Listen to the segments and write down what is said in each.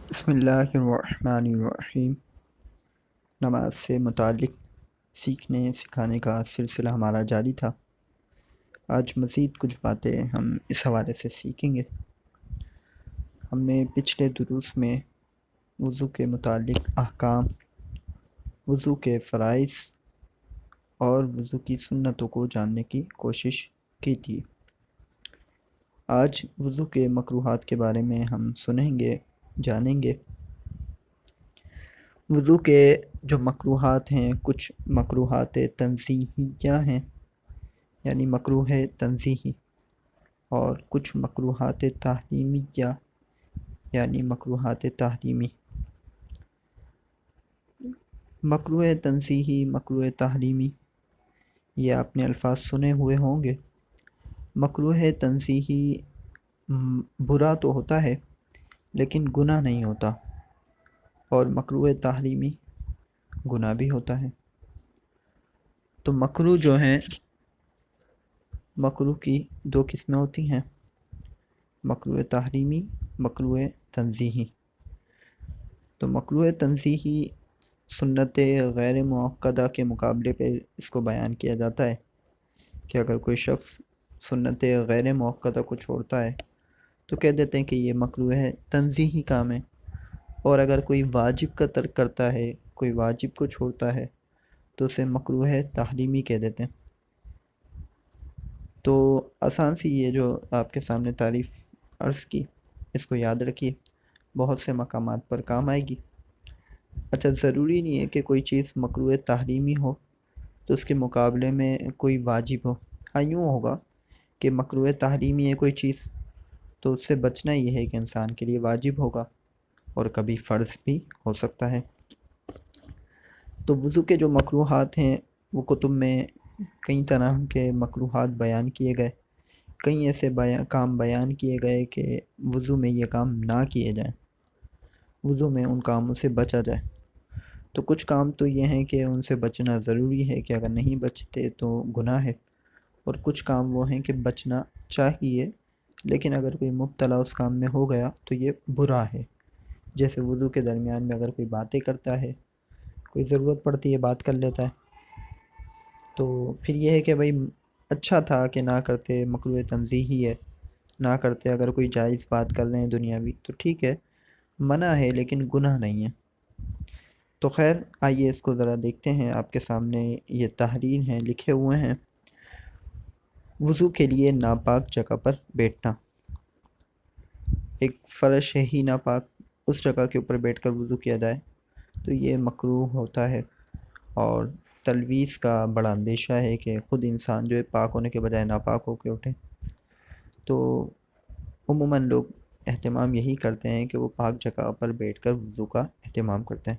بسم اللہ الرحمن الرحیم۔ نماز سے متعلق سیکھنے سکھانے کا سلسلہ ہمارا جاری تھا۔ آج مزید کچھ باتیں ہم اس حوالے سے سیکھیں گے۔ ہم نے پچھلے دروس میں وضو کے متعلق احکام، وضو کے فرائض اور وضو کی سنتوں کو جاننے کی کوشش کی تھی۔ آج وضو کے مکروہات کے بارے میں ہم سنیں گے، جانیں گے۔ وضو کے جو مکروہات ہیں، کچھ مکروہات تنزیہیہ ہیں، یعنی مکروہ تنزیہی، اور کچھ مکروہات تحریمیہ، یعنی مکروہات تحریمی۔ مکروہ تنزیہی، مکروہ تحریمی، یہ آپ نے الفاظ سنے ہوئے ہوں گے۔ مکروہ تنزیہی برا تو ہوتا ہے لیکن گناہ نہیں ہوتا، اور مکروہ تحریمی گناہ بھی ہوتا ہے۔ تو مکروہ جو ہیں، مکروہ کی دو قسمیں ہوتی ہیں، مکروہ تحریمی، مکروہ تنزیہی۔ تو مکروہ تنزیہی سنت غیر مؤکدہ کے مقابلے پہ اس کو بیان کیا جاتا ہے کہ اگر کوئی شخص سنت غیر مؤکدہ کو چھوڑتا ہے تو کہہ دیتے ہیں کہ یہ مکروہ تنزیہی کام ہے، اور اگر کوئی واجب کا ترک کرتا ہے، کوئی واجب کو چھوڑتا ہے تو اسے مکروہ تحریمی کہہ دیتے ہیں۔ تو آسان سی یہ جو آپ کے سامنے تعریف عرض کی، اس کو یاد رکھیے، بہت سے مقامات پر کام آئے گی۔ اچھا، ضروری نہیں ہے کہ کوئی چیز مکروہ تحریمی ہو تو اس کے مقابلے میں کوئی واجب ہو۔ ہاں، یوں ہوگا کہ مکروہ تحریمی ہے کوئی چیز تو اس سے بچنا یہ ہے کہ انسان کے لیے واجب ہوگا، اور کبھی فرض بھی ہو سکتا ہے۔ تو وضو کے جو مکروہات ہیں، وہ کتب میں کئی طرح کے مکروہات بیان کیے گئے، کئی ایسے کام بیان کیے گئے کہ وضو میں یہ کام نہ کیے جائیں، وضو میں ان کاموں سے بچا جائے۔ تو کچھ کام تو یہ ہیں کہ ان سے بچنا ضروری ہے کہ اگر نہیں بچتے تو گناہ ہے، اور کچھ کام وہ ہیں کہ بچنا چاہیے لیکن اگر کوئی مبتلا اس کام میں ہو گیا تو یہ برا ہے۔ جیسے وضو کے درمیان میں اگر کوئی باتیں کرتا ہے، کوئی ضرورت پڑتی ہے بات کر لیتا ہے، تو پھر یہ ہے کہ بھائی اچھا تھا کہ نہ کرتے، مکروہ تنزیہی ہے، نہ کرتے۔ اگر کوئی جائز بات کر رہے ہیں دنیاوی تو ٹھیک ہے، منع ہے لیکن گناہ نہیں ہے۔ تو خیر، آئیے اس کو ذرا دیکھتے ہیں۔ آپ کے سامنے یہ تحریر ہیں، لکھے ہوئے ہیں۔ وضو کے لیے ناپاک جگہ پر بیٹھنا، ایک فرش ہے ہی ناپاک، اس جگہ کے اوپر بیٹھ کر وضو کیا جائے تو یہ مکروہ ہوتا ہے، اور تلویث کا بڑا اندیشہ ہے کہ خود انسان جو ہے پاک ہونے کے بجائے ناپاک ہو کے اٹھے۔ تو عموماً لوگ اہتمام یہی کرتے ہیں کہ وہ پاک جگہ پر بیٹھ کر وضو کا اہتمام کرتے ہیں۔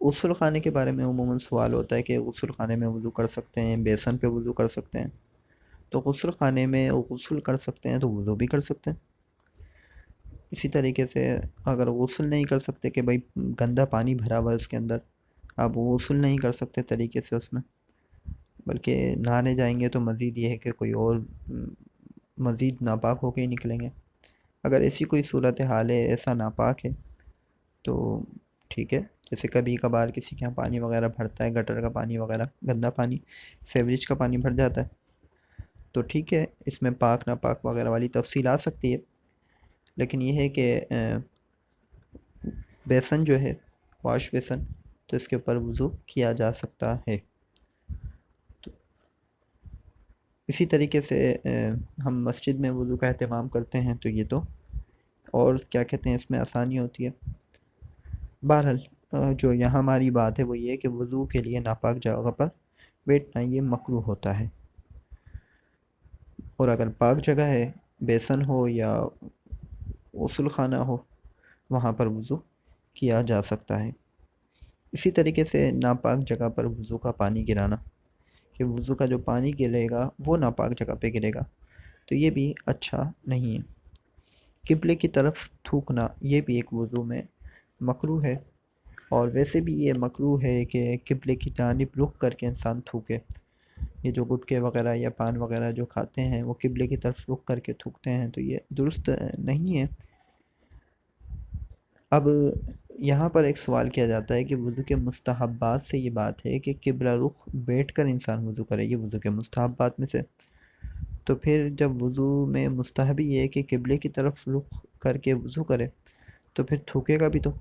غسل خانے کے بارے میں عموماً سوال ہوتا ہے کہ غسل خانے میں وضو کر سکتے ہیں، بیسن پہ وضو کر سکتے ہیں؟ تو غسل خانے میں غسل کر سکتے ہیں تو وضو بھی کر سکتے ہیں۔ اسی طریقے سے اگر غسل نہیں کر سکتے کہ بھائی گندا پانی بھرا ہوا ہے اس کے اندر، آپ غسل نہیں کر سکتے طریقے سے اس میں، بلکہ نہانے جائیں گے تو مزید یہ ہے کہ کوئی اور مزید ناپاک ہو کے ہی نکلیں گے۔ اگر ایسی کوئی صورت حال ہے، ایسا ناپاک ہے، تو ٹھیک ہے۔ جیسے کبھی کبھار کسی کے یہاں پانی وغیرہ بھرتا ہے، گٹر کا پانی وغیرہ، گندا پانی، سیوریج کا پانی بھر جاتا ہے، تو ٹھیک ہے، اس میں پاک ناپاک وغیرہ والی تفصیل آ سکتی ہے۔ لیکن یہ ہے کہ بیسن جو ہے، واش بیسن، تو اس کے اوپر وضو کیا جا سکتا ہے۔ تو اسی طریقے سے ہم مسجد میں وضو کا اہتمام کرتے ہیں تو یہ تو اور کیا کہتے ہیں، اس میں آسانی ہوتی ہے۔ بہرحال جو یہاں ہماری بات ہے وہ یہ ہے کہ وضو کے لیے ناپاک جگہ پر بیٹھنا یہ مکروہ ہوتا ہے، اور اگر پاک جگہ ہے، بیسن ہو یا غسل خانہ ہو، وہاں پر وضو کیا جا سکتا ہے۔ اسی طریقے سے ناپاک جگہ پر وضو کا پانی گرانا، کہ وضو کا جو پانی گرے گا وہ ناپاک جگہ پہ گرے گا، تو یہ بھی اچھا نہیں ہے۔ قبلے کی طرف تھوکنا، یہ بھی ایک وضو میں مکروہ ہے، اور ویسے بھی یہ مکروہ ہے کہ قبلے کی جانب رخ کر کے انسان تھوکے۔ یہ جو گٹکے وغیرہ یا پان وغیرہ جو کھاتے ہیں وہ قبلے کی طرف رخ کر کے تھوکتے ہیں، تو یہ درست نہیں ہے۔ اب یہاں پر ایک سوال کیا جاتا ہے کہ وضو کے مستحبات سے یہ بات ہے کہ قبلہ رخ بیٹھ کر انسان وضو کرے، یہ وضو کے مستحبات میں سے، تو پھر جب وضو میں مستحب یہ ہے کہ قبلے کی طرف رخ کر کے وضو کرے، تو پھر تھوکے گا بھی تو۔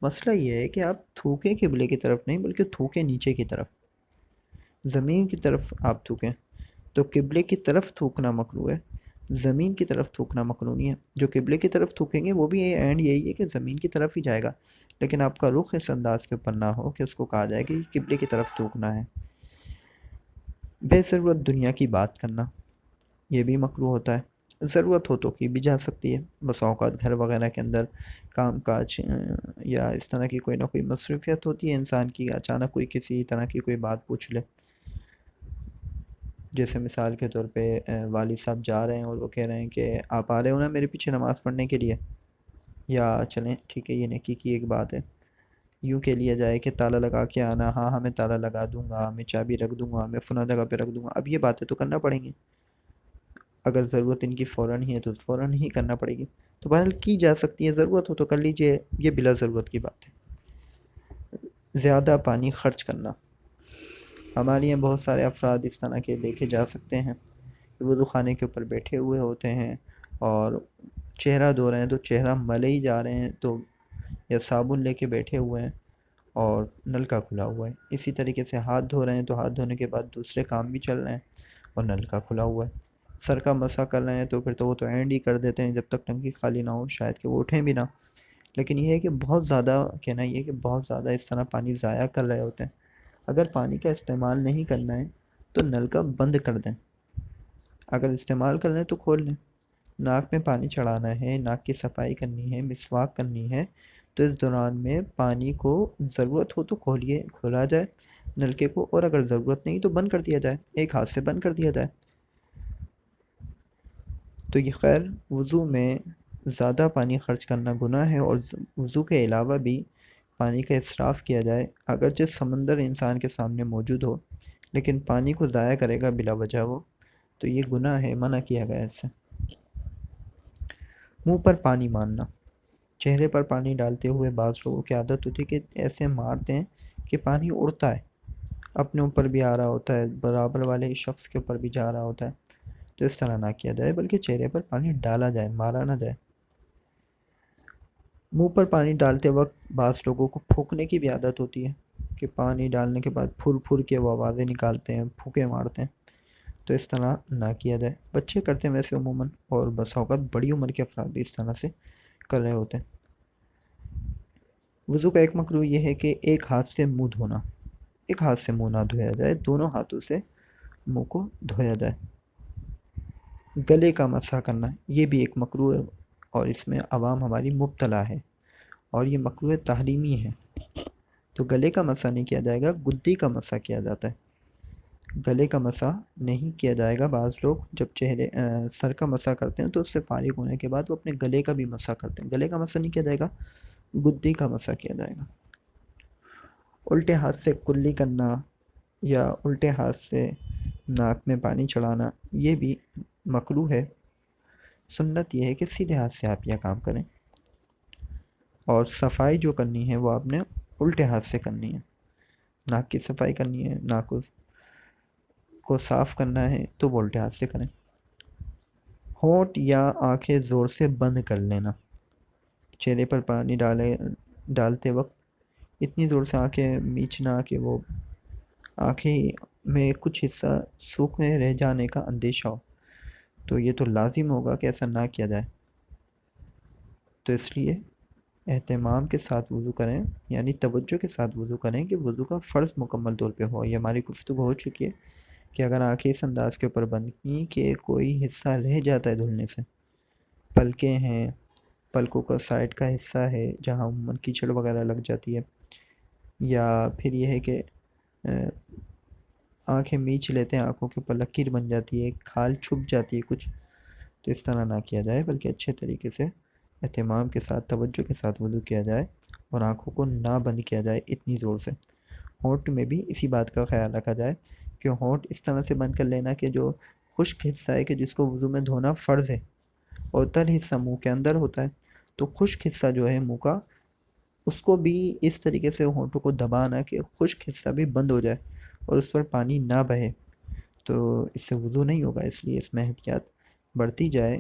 مسئلہ یہ ہے کہ آپ تھوکیں قبلے کی طرف نہیں بلکہ تھوکیں نیچے کی طرف، زمین کی طرف آپ تھوکیں، تو قبلے کی طرف تھوکنا مکروہ ہے، زمین کی طرف تھوکنا مکروہ نہیں ہے۔ جو قبلے کی طرف تھوکیں گے وہ بھی اینڈ یہی ہے کہ زمین کی طرف ہی جائے گا، لیکن آپ کا رخ اس انداز کے اوپر نہ ہو کہ اس کو کہا جائے کہ قبلے کی طرف تھوکنا ہے۔ بے ضرورت دنیا کی بات کرنا یہ بھی مکروہ ہوتا ہے، ضرورت ہو تو کی بھی جا سکتی ہے، بس اوقات گھر وغیرہ کے اندر کام کاج یا اس طرح کی کوئی نہ کوئی مصروفیت ہوتی ہے انسان کی، اچانک کوئی کسی طرح کی کوئی بات پوچھ لے، جیسے مثال کے طور پہ والد صاحب جا رہے ہیں اور وہ کہہ رہے ہیں کہ آپ آ رہے ہو نا میرے پیچھے نماز پڑھنے کے لیے، یا چلیں ٹھیک ہے یہ نیکی کی ایک بات ہے، یوں کہہ لیا جائے کہ تالا لگا کے آنا، ہاں ہاں میں تالا لگا دوں گا، میں چابی رکھ دوں گا، میں فلاں جگہ پہ رکھ دوں گا، اب یہ باتیں تو کرنا پڑیں گی، اگر ضرورت ان کی فوراً ہی ہے تو فوراً ہی کرنا پڑے گی، تو بہرحال کی جا سکتی ہے، ضرورت ہو تو کر لیجئے، یہ بلا ضرورت کی بات ہے۔ زیادہ پانی خرچ کرنا، ہمارے یہاں بہت سارے افراد اس طرح کے دیکھے جا سکتے ہیں کہ وضو خانے کے اوپر بیٹھے ہوئے ہوتے ہیں اور چہرہ دھو رہے ہیں تو چہرہ ملے ہی جا رہے ہیں، تو یا صابن لے کے بیٹھے ہوئے ہیں اور نل کا کھلا ہوا ہے، اسی طریقے سے ہاتھ دھو رہے ہیں تو ہاتھ دھونے کے بعد دوسرے کام بھی چل رہے ہیں اور نل کا کھلا ہوا ہے، سر کا مسح کر رہے ہیں تو پھر تو وہ تو اینڈ ہی کر دیتے ہیں جب تک ٹنکی خالی نہ ہو، شاید کہ وہ اٹھیں بھی نہ، لیکن یہ ہے کہ بہت زیادہ کہنا یہ ہے کہ بہت زیادہ اس طرح پانی ضائع کر رہے ہوتے ہیں۔ اگر پانی کا استعمال نہیں کرنا ہے تو نل کا بند کر دیں، اگر استعمال کر رہے ہیں تو کھول لیں، ناک میں پانی چڑھانا ہے، ناک کی صفائی کرنی ہے، مسواک کرنی ہے، تو اس دوران میں پانی کو ضرورت ہو تو کھولا جائے نلکے کو، اور اگر ضرورت نہیں تو بند کر دیا جائے، ایک ہاتھ سے بند کر دیا جائے۔ تو یہ خیر وضو میں زیادہ پانی خرچ کرنا گناہ ہے، اور وضو کے علاوہ بھی پانی کا اسراف کیا جائے، اگرچہ سمندر انسان کے سامنے موجود ہو لیکن پانی کو ضائع کرے گا بلا وجہ وہ، تو یہ گناہ ہے، منع کیا گیا ہے اس سے۔ منہ پر پانی مارنا، چہرے پر پانی ڈالتے ہوئے بعض لوگوں کی عادت ہوتی ہے کہ ایسے مارتے ہیں کہ پانی اڑتا ہے، اپنے اوپر بھی آ رہا ہوتا ہے، برابر والے شخص کے اوپر بھی جا رہا ہوتا ہے، تو اس طرح نہ کیا جائے بلکہ چہرے پر پانی ڈالا جائے، مارا نہ جائے۔ منہ پر پانی ڈالتے وقت بعض لوگوں کو پھونکنے کی بھی عادت ہوتی ہے کہ پانی ڈالنے کے بعد پھر پھر کے وہ آوازیں نکالتے ہیں، پھونکے مارتے ہیں، تو اس طرح نہ کیا جائے، بچے کرتے ہیں ویسے عموماً، اور بس اوقات بڑی عمر کے افراد بھی اس طرح سے کر رہے ہوتے ہیں۔ وضو کا ایک مکروہ یہ ہے کہ ایک ہاتھ سے منہ دھونا، ایک ہاتھ سے منہ نہ دھویا جائے، دونوں ہاتھوں سے منہ کو دھویا جائے۔ گلے کا مسح کرنا یہ بھی ایک مکروہ ہے، اور اس میں عوام ہماری مبتلا ہے، اور یہ مکروہ تحریمی ہے، تو گلے کا مسح نہیں کیا جائے گا، گدی کا مسح کیا جاتا ہے، گلے کا مسح نہیں کیا جائے گا۔ بعض لوگ جب سر کا مسح کرتے ہیں تو اس سے فارغ ہونے کے بعد وہ اپنے گلے کا بھی مسح کرتے ہیں، گلے کا مسح نہیں کیا جائے گا، گدی کا مسح کیا جائے گا۔ الٹے ہاتھ سے کلی کرنا یا الٹے ہاتھ سے ناک میں پانی چڑھانا یہ بھی مکروہ ہے، سنت یہ ہے کہ سیدھے ہاتھ سے آپ یہ کام کریں، اور صفائی جو کرنی ہے وہ آپ نے الٹے ہاتھ سے کرنی ہے، ناک کی صفائی کرنی ہے، ناک کو صاف کرنا ہے تو وہ الٹے ہاتھ سے کریں۔ ہونٹ یا آنکھیں زور سے بند کر لینا، چہرے پر پانی ڈالتے وقت اتنی زور سے آنکھیں میچنا کہ وہ آنکھیں میں کچھ حصہ سوکھنے رہ جانے کا اندیشہ ہو، تو یہ تو لازم ہوگا کہ ایسا نہ کیا جائے، تو اس لیے اہتمام کے ساتھ وضو کریں، یعنی توجہ کے ساتھ وضو کریں کہ وضو کا فرض مکمل طور پہ ہو۔ یہ ہماری گفتگو ہو چکی ہے کہ اگر آنکھیں اس انداز کے اوپر بند کی کہ کوئی حصہ رہ جاتا ہے دھلنے سے، پلکیں ہیں، پلکوں کا سائڈ کا حصہ ہے جہاں عموماً کیچڑ وغیرہ لگ جاتی ہے، یا پھر یہ ہے کہ آنکھیں میچ لیتے ہیں، آنکھوں کے اوپر لکیر بن جاتی ہے، کھال چھپ جاتی ہے کچھ، تو اس طرح نہ کیا جائے بلکہ اچھے طریقے سے اہتمام کے ساتھ توجہ کے ساتھ وضو کیا جائے، اور آنکھوں کو نہ بند کیا جائے اتنی زور سے۔ ہونٹ میں بھی اسی بات کا خیال رکھا جائے کہ ہونٹ اس طرح سے بند کر لینا کہ جو خشک حصہ ہے کہ جس کو وضو میں دھونا فرض ہے، اور تر حصہ منہ کے اندر ہوتا ہے، تو خشک حصہ جو ہے منہ کا اس کو بھی اس طریقے سے ہونٹوں کو دبانا کہ خشک حصہ بھی بند ہو جائے اور اس پر پانی نہ بہے، تو اس سے وضو نہیں ہوگا، اس لیے اس میں احتیاط بڑھتی جائے۔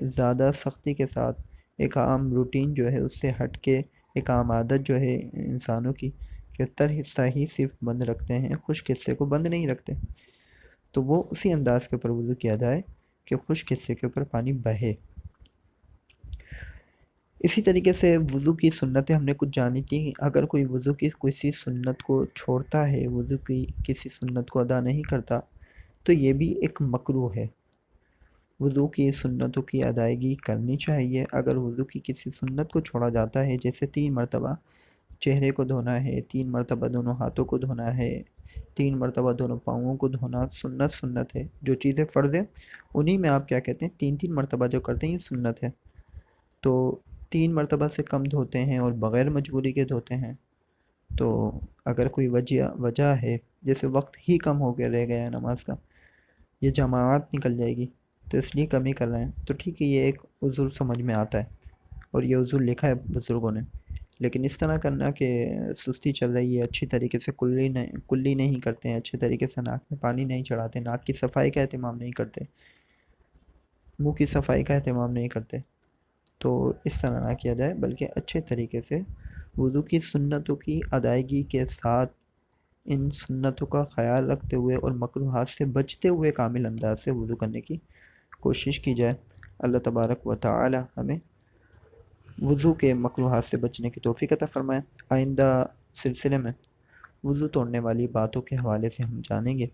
زیادہ سختی کے ساتھ ایک عام روٹین جو ہے اس سے ہٹ کے ایک عام عادت جو ہے انسانوں کی کہ تر حصہ ہی صرف بند رکھتے ہیں، خشک حصے کو بند نہیں رکھتے، تو وہ اسی انداز کے اوپر وضو کیا جائے کہ خشک حصے کے اوپر پانی بہے۔ اسی طریقے سے وضو کی سنتیں ہم نے کچھ جانی تھیں۔ اگر کوئی وضو کی کسی سنت کو چھوڑتا ہے، وضو کی کسی سنت کو ادا نہیں کرتا، تو یہ بھی ایک مکروہ ہے۔ وضو کی سنتوں کی ادائیگی کرنی چاہیے۔ اگر وضو کی کسی سنت کو چھوڑا جاتا ہے، جیسے 3 مرتبہ چہرے کو دھونا ہے، 3 مرتبہ دونوں ہاتھوں کو دھونا ہے، 3 مرتبہ دونوں پاؤں کو دھونا، سنت ہے۔ جو چیزیں فرض ہیں انہی میں آپ کیا کہتے ہیں 3 مرتبہ جو کرتے ہیں یہ سنت ہے۔ تو 3 مرتبہ سے کم دھوتے ہیں اور بغیر مجبوری کے دھوتے ہیں، تو اگر کوئی وجہ ہے، جیسے وقت ہی کم ہو گیا رہ گیا ہے نماز کا، یہ جماعت نکل جائے گی تو اس لیے کمی کر رہے ہیں، تو ٹھیک ہے، یہ ایک عذر سمجھ میں آتا ہے اور یہ عذر لکھا ہے بزرگوں نے۔ لیکن اس طرح کرنا کہ سستی چل رہی ہے، اچھی طریقے سے کلی نہیں کرتے ہیں، اچھے طریقے سے ناک میں پانی نہیں چڑھاتے، ناک کی صفائی کا اہتمام نہیں کرتے، منہ کی صفائی کا اہتمام نہیں کرتے، تو اس طرح نہ کیا جائے، بلکہ اچھے طریقے سے وضو کی سنتوں کی ادائیگی کے ساتھ ان سنتوں کا خیال رکھتے ہوئے اور مکروہات سے بچتے ہوئے کامل انداز سے وضو کرنے کی کوشش کی جائے۔ اللہ تبارک و تعالی ہمیں وضو کے مکروہات سے بچنے کی توفیق عطا فرمائے۔ آئندہ سلسلے میں وضو توڑنے والی باتوں کے حوالے سے ہم جانیں گے۔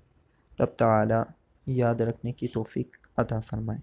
رب تعالی یاد رکھنے کی توفیق عطا فرمائے۔